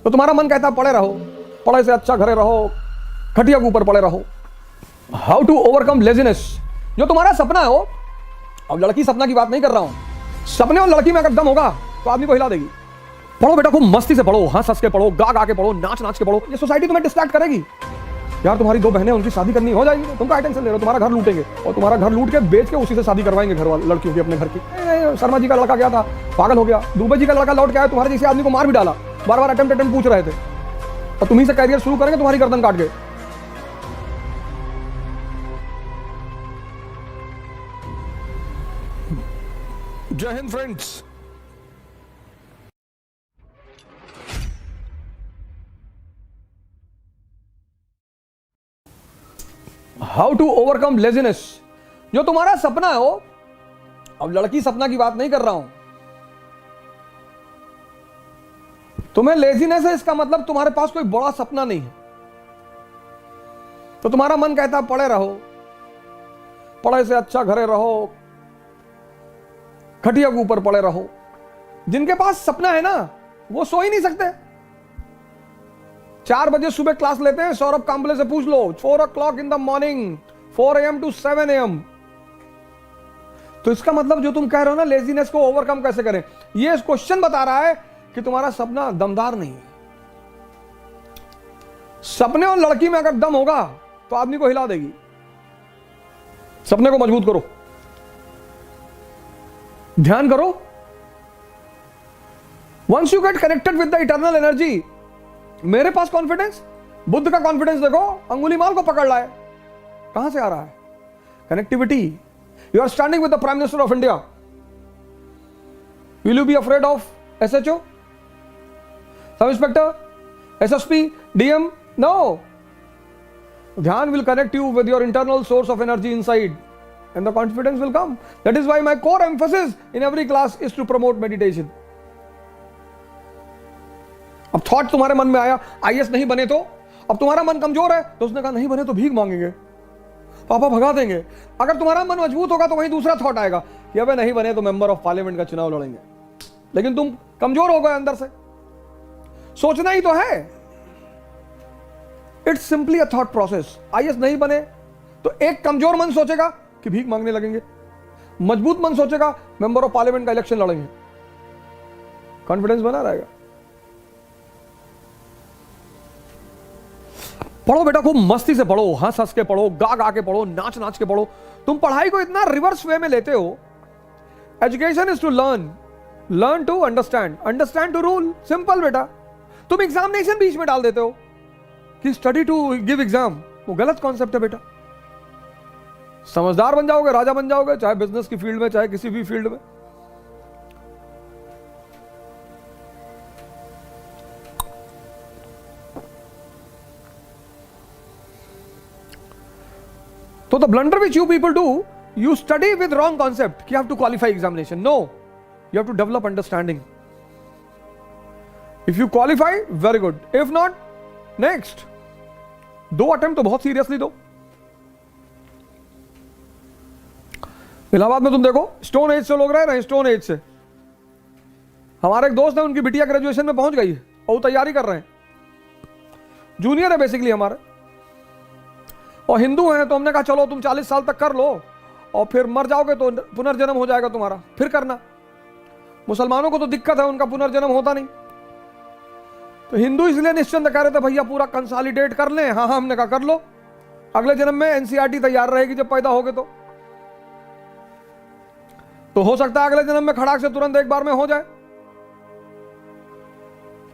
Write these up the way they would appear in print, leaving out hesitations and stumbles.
तो तुम्हारा मन कहता पड़े रहो, पढ़े से अच्छा घरे रहो, खटिया के ऊपर पड़े रहो। How to overcome laziness. जो तुम्हारा सपना है हो, अब लड़की सपना की बात नहीं कर रहा हूं, सपने और लड़की में अगर दम होगा तो आदमी को हिला देगी। पढ़ो बेटा, खूब मस्ती से पढ़ो, हंस हंस के पढ़ो, गा गा के पढ़ो, नाच नाच के पढ़ो। ये सोसाइटी तुम्हें डिस्ट्रैक्ट करेगी। यार तुम्हारी दो बहनें, उनकी शादी करनी हो जाएगी, तुम क्या टेंशन ले रहे हो? तुम्हारा घर लूटेंगे और तुम्हारा घर लूट के बेच के उसी से शादी करवाएंगे घर वाले लड़कियों की, अपने घर की। शर्मा जी का लड़का गया था, पागल हो गया। दुबे जी का लड़का लौट के आया, तुम्हारे जैसे आदमी को मार भी डाला, बार बार अटेम्प्ट पूछ रहे थे, और तुम्ही से कैरियर शुरू करेंगे, तुम्हारी गर्दन काट के। जय हिंद friends. How to overcome laziness. जो तुम्हारा सपना है हो, अब लड़की सपना की बात नहीं कर रहा हूं, तुम्हें लेजीनेस है, इसका मतलब तुम्हारे पास कोई बड़ा सपना नहीं है। तो तुम्हारा मन कहता पढ़े रहो, पढ़े से अच्छा घरे रहो, खटिया के ऊपर पड़े रहो। जिनके पास सपना है ना, वो सो ही नहीं सकते। 4 बजे सुबह क्लास लेते हैं, सौरभ कांबले से पूछ लो, 4 o'clock in the morning, 4 AM to 7 AM। तो इसका मतलब जो तुम कह रहे हो ना, लेजीनेस को ओवरकम कैसे करें, ये क्वेश्चन बता रहा है कि तुम्हारा सपना दमदार नहीं है। सपने और लड़की में अगर दम होगा तो आदमी को हिला देगी। सपने को मजबूत करो, ध्यान करो। Once you get connected with the eternal energy, मेरे पास कॉन्फिडेंस, बुद्ध का कॉन्फिडेंस देखो, अंगुली माल को पकड़ रहा है। कहां से आ रहा है? Connectivity. You are standing with the prime minister of India, will you be afraid of SHO, sub inspector, SSP, DM? No. ध्यान will connect you with your internal source of energy inside, and the confidence will come. That is why my core emphasis in every class is to promote meditation. अब thought तुम्हारे मन में आया, IAS नहीं बने तो? अब तुम्हारा मन कमजोर है तो उसने कहा नहीं बने तो भीख मांगेंगे, पापा भगा देंगे। अगर तुम्हारा मन मजबूत होगा तो वहीं दूसरा थॉट आएगा कि अबे नहीं बने तो मेंबर ऑफ पार्लियामेंट का चुनाव लड़ेंगे। लेकिन तुम कमजोर हो गए अंदर से, सोचना ही तो है। It's simply a thought process. IAS नहीं बने तो एक कमजोर मन सोचेगा कि भीख मांगने लगेंगे, मजबूत मन सोचेगा मेंबर ऑफ पार्लियामेंट का इलेक्शन लड़ेंगे। कॉन्फिडेंस बना रहेगा। पढ़ो बेटा, खूब मस्ती से पढ़ो, हंस हंस के पढ़ो, गा गा के पढ़ो, नाच नाच के पढ़ो। तुम पढ़ाई को इतना रिवर्स वे में लेते हो। Education is to learn, learn to understand, understand to rule. Simple बेटा। तुम एग्जामिनेशन बीच में डाल देते हो कि स्टडी टू गिव एग्जाम, वो गलत कॉन्सेप्ट है बेटा। समझदार बन जाओगे, राजा बन जाओगे, चाहे बिजनेस की फील्ड में, चाहे किसी भी फील्ड में। तो the blunder which you people do, you study with wrong concept कि you have to qualify examination. No, you have to develop understanding. If you qualify, very good, if not, next. 2 attempt तो बहुत seriously दो। इलाहाबाद में तुम देखो, stone age से लोग रह रहे हैं, स्टोन एज से। हमारे एक दोस्त है, उनकी बिटिया ग्रेजुएशन में पहुंच गई है और वो तैयारी कर रहे हैं, जूनियर है बेसिकली हमारे, और हिंदू हैं। तो हमने कहा चलो तुम 40 साल तक कर लो और फिर मर जाओगे तो पुनर्जन्म हो जाएगा तुम्हारा, फिर करना। मुसलमानों को तो दिक्कत है, उनका पुनर्जन्म होता नहीं। तो हिंदू इसलिए निश्चिंत कह रहे थे भैया पूरा कंसोलिडेट कर लें। हाँ हाँ, हमने कहा कर लो, अगले जन्म में NCERT तैयार रहेगी जब पैदा होगे तो हो सकता है अगले जन्म में खड़ाक से तुरंत एक बार में हो जाए।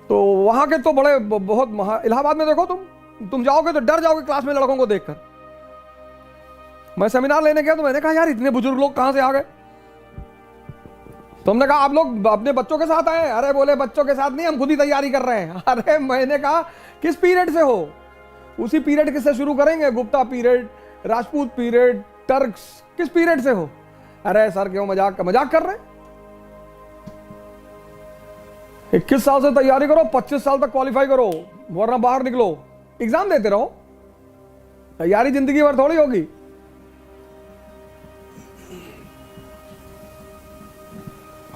तो वहां के तो बड़े बहुत इलाहाबाद में देखो, तुम जाओगे तो डर जाओगे क्लास में लड़कों को देखकर। मैं सेमिनार लेने गया तो मैंने कहा यार इतने बुजुर्ग लोग कहां से आ गए। तो हमने कहा आप लोग अपने बच्चों के साथ आए? अरे बोले बच्चों के साथ नहीं, हम खुद ही तैयारी कर रहे हैं। अरे मैंने कहा किस पीरियड से हो? उसी पीरियड किससे शुरू करेंगे? Gupta period, Rajput period, Turks, किस पीरियड से हो? अरे सर क्यों मजाक कर रहे हैं? 21 साल से तैयारी करो, 25 साल तक क्वालिफाई करो, वरना बाहर निकलो, एग्जाम देते रहो। तैयारी जिंदगी भर थोड़ी होगी।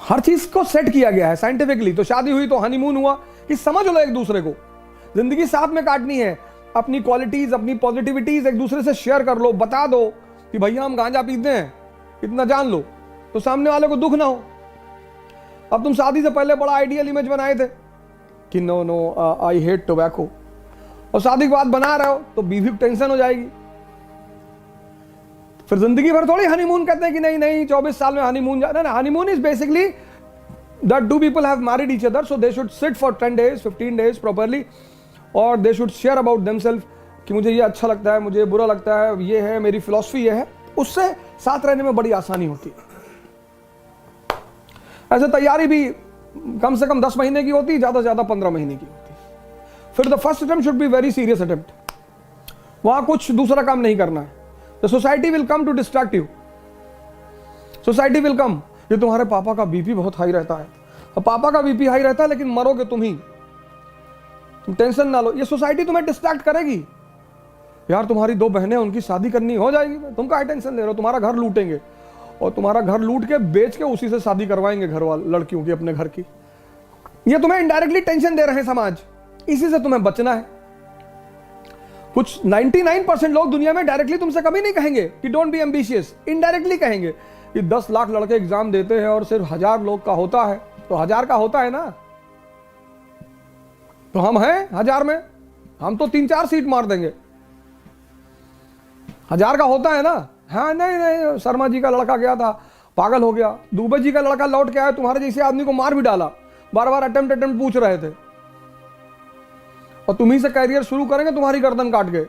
हर चीज को सेट किया गया है साइंटिफिकली। तो शादी हुई तो हनीमून हुआ कि समझ लो एक दूसरे को, जिंदगी साथ में काटनी है, अपनी क्वालिटीज अपनी पॉजिटिविटीज एक दूसरे से शेयर कर लो, बता दो कि भैया हम गांजा पीते हैं, इतना जान लो, तो सामने वाले को दुख ना हो। अब तुम शादी से पहले बड़ा आइडियल इमेज बनाए थे कि no no I hate tobacco, और शादी के बाद बना रहे हो तो बीवी को टेंशन हो जाएगी। फिर जिंदगी भर थोड़ी हनीमून कहते हैं कि नहीं नहीं 24 साल में हनीमून जा ना। Honeymoon is basically that two people have married each other, so they should sit for 10 days 15 days properly, और they should share about themselves कि मुझे ये अच्छा लगता है, मुझे बुरा लगता है, ये है मेरी फिलॉसफी, ये है। उससे साथ रहने में बड़ी आसानी होती है। ऐसे तैयारी भी कम से कम 10 महीने की होती है, ज्यादा से ज्यादा 15 महीने की होती है। फिर the first attempt should be very serious attempt, वहां कुछ दूसरा काम नहीं करना है। The society will come to distract you, society will come, ये तुम्हारे पापा का बीपी बहुत हाई रहता है, और पापा का बीपी हाई रहता है लेकिन मरोगे तुम ही, तुम टेंशन ना लो। ये सोसाइटी तुम्हें डिस्ट्रैक्ट करेगी। यार तुम्हारी 2 बहनें, उनकी शादी करनी हो जाएगी, तुम क्या टेंशन ले रहे हो, तुम्हारा घर लूटेंगे, और तुम्हारा घर लूट के बेच के उसी से शादी करवाएंगे घर वाले लड़कियों की, अपने घर की। ये तुम्हें इनडायरेक्टली टेंशन दे रहे हैं समाज, इसी से तुम्हें बचना है। कुछ 99% लोग दुनिया में डायरेक्टली तुमसे कभी नहीं कहेंगे कि डोंट बी एम्बिशियस, इनडायरेक्टली कहेंगे कि 10 लाख लड़के एग्जाम देते हैं और सिर्फ 1000 लोग का होता है, तो 1000 का होता है ना, तो हम हैं 1000 में, हम तो 3-4 सीट मार देंगे। 1000 का होता है ना। हाँ नहीं नहीं, शर्मा जी का लड़का गया था, पागल हो गया, दुबे जी का लड़का लौट के आया, तुम्हारे जैसे आदमी को मार भी डाला, बार बार अटेम्प्ट पूछ रहे थे, और तुम्ही से कैरियर शुरू करेंगे तुम्हारी गर्दन काट के।